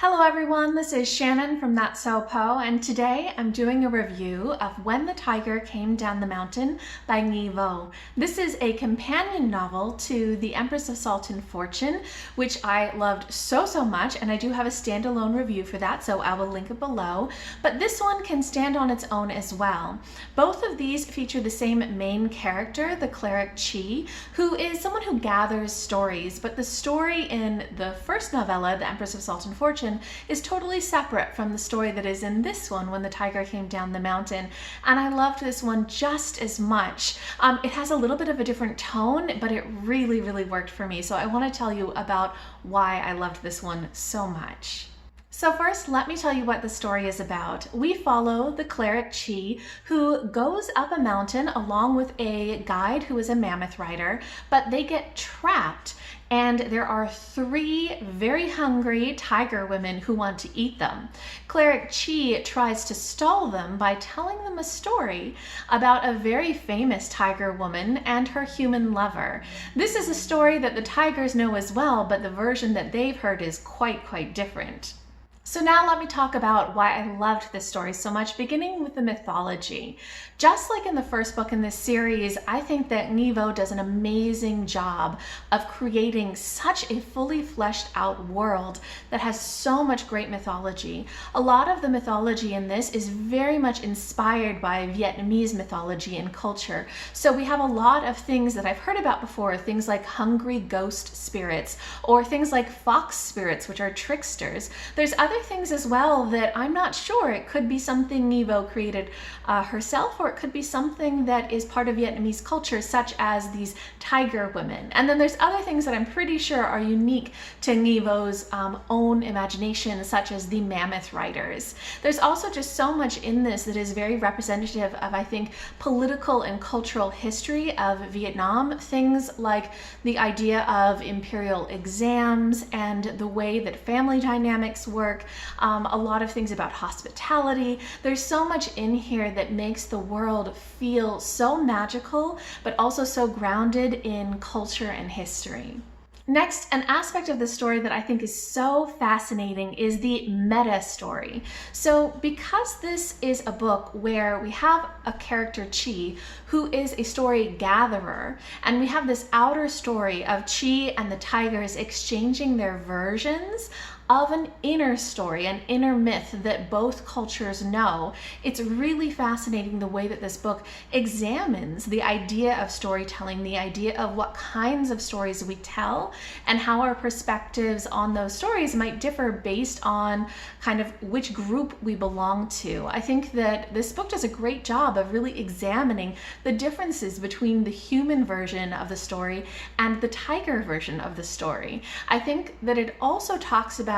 Hello everyone, this is Shannon from That's So Po, and today I'm doing a review of When the Tiger Came Down the Mountain by Nghi. This is a companion novel to The Empress of Salt and Fortune, which I loved so much, and I do have a standalone review for that, so I will link it below. But this one can stand on its own as well. Both of these feature the same main character, the cleric Nghi, who is someone who gathers stories, but the story in the first novella, The Empress of Salt and Fortune, is totally separate from the story that is in this one, When the Tiger Came Down the Mountain, and I loved this one just as much. It has a little bit of a different tone, but it really worked for me, so I want to tell you about why I loved this one so much. So first, let me tell you what the story is about. We follow the cleric Nghi, who goes up a mountain along with a guide who is a mammoth rider, but they get trapped, and there are three very hungry tiger women who want to eat them. Cleric Nghi tries to stall them by telling them a story about a very famous tiger woman and her human lover. This is a story that the tigers know as well, but the version that they've heard is quite different. So now let me talk about why I loved this story so much, beginning with the mythology. Just like in the first book in this series, I think that Nghi does an amazing job of creating such a fully fleshed out world that has so much great mythology. A lot of the mythology in this is very much inspired by Vietnamese mythology and culture. So we have a lot of things that I've heard about before, things like hungry ghost spirits, or things like fox spirits, which are tricksters. There's other things as well that I'm not sure. It could be something Nghi created herself, or it could be something that is part of Vietnamese culture, such as these tiger women. And then there's other things that I'm pretty sure are unique to Nghi's own imagination, such as the mammoth riders. There's also just so much in this that is very representative of, I think, political and cultural history of Vietnam. Things like the idea of imperial exams and the way that family dynamics work, a lot of things about hospitality. There's so much in here that makes the world feel so magical, but also so grounded in culture and history. Next, an aspect of the story that I think is so fascinating is the meta story. So because this is a book where we have a character Nghi who is a story gatherer, and we have this outer story of Nghi and the tigers exchanging their versions of an inner story, an inner myth that both cultures know, it's really fascinating the way that this book examines the idea of storytelling, the idea of what kinds of stories we tell, and how our perspectives on those stories might differ based on kind of which group we belong to. I think that this book does a great job of really examining the differences between the human version of the story and the tiger version of the story. I think that it also talks about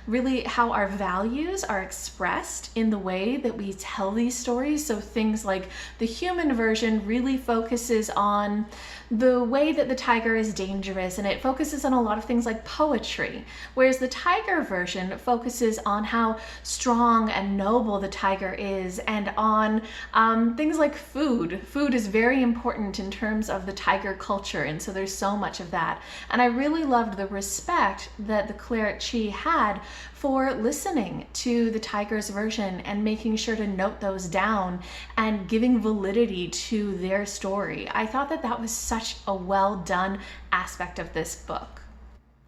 really how our values are expressed in the way that we tell these stories. So things like the human version really focuses on the way that the tiger is dangerous, and it focuses on a lot of things like poetry, whereas the tiger version focuses on how strong and noble the tiger is, and on things like food. Food is very important in terms of the tiger culture, and so there's so much of that. And I really loved the respect that the cleric Nghi had for listening to the tiger's version and making sure to note those down and giving validity to their story. I thought that that was such a well done aspect of this book.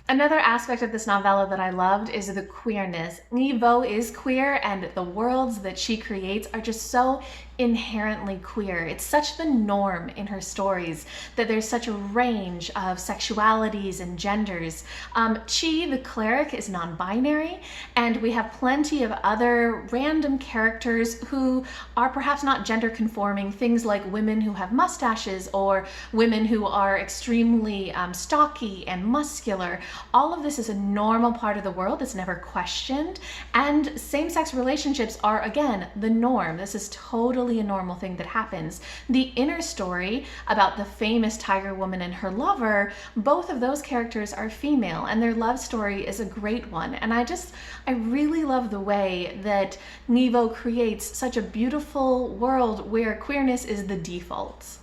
Another aspect of this novella that I loved is the queerness. Nghi is queer, and the worlds that she creates are just so inherently queer. It's such the norm in her stories that there's such a range of sexualities and genders. Nghi, the cleric, is non-binary, and we have plenty of other random characters who are perhaps not gender conforming, things like women who have mustaches or women who are extremely stocky and muscular. All of this is a normal part of the world. It's never questioned, and same-sex relationships are, again, the norm. This is totally a normal thing that happens. The inner story about the famous tiger woman and her lover, both of those characters are female, and their love story is a great one. And I really love the way that Nghi creates such a beautiful world where queerness is the default.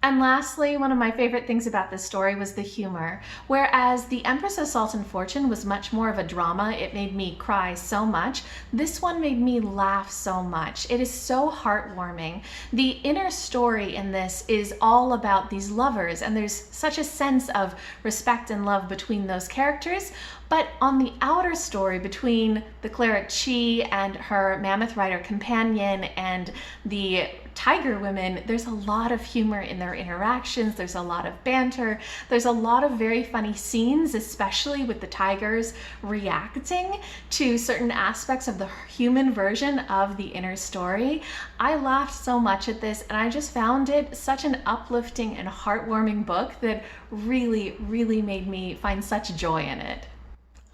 And lastly, one of my favorite things about this story was the humor. Whereas The Empress of Salt and Fortune was much more of a drama, it made me cry so much, this one made me laugh so much. It is so heartwarming. The inner story in this is all about these lovers, and there's such a sense of respect and love between those characters. But on the outer story between the cleric Chi and her mammoth rider companion and the tiger women, there's a lot of humor in their interactions, there's a lot of banter, there's a lot of very funny scenes, especially with the tigers reacting to certain aspects of the human version of the inner story. I laughed so much at this, and I just found it such an uplifting and heartwarming book that really made me find such joy in it.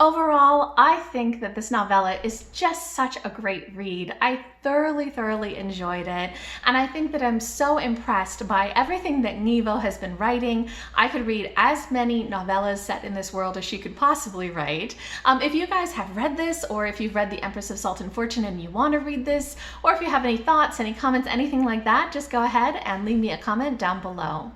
Overall, I think that this novella is just such a great read. I thoroughly enjoyed it, and I think that I'm so impressed by everything that Nghi has been writing. I could read as many novellas set in this world as she could possibly write. If you guys have read this, or if you've read The Empress of Salt and Fortune and you want to read this, or if you have any thoughts, any comments, anything like that, just go ahead and leave me a comment down below.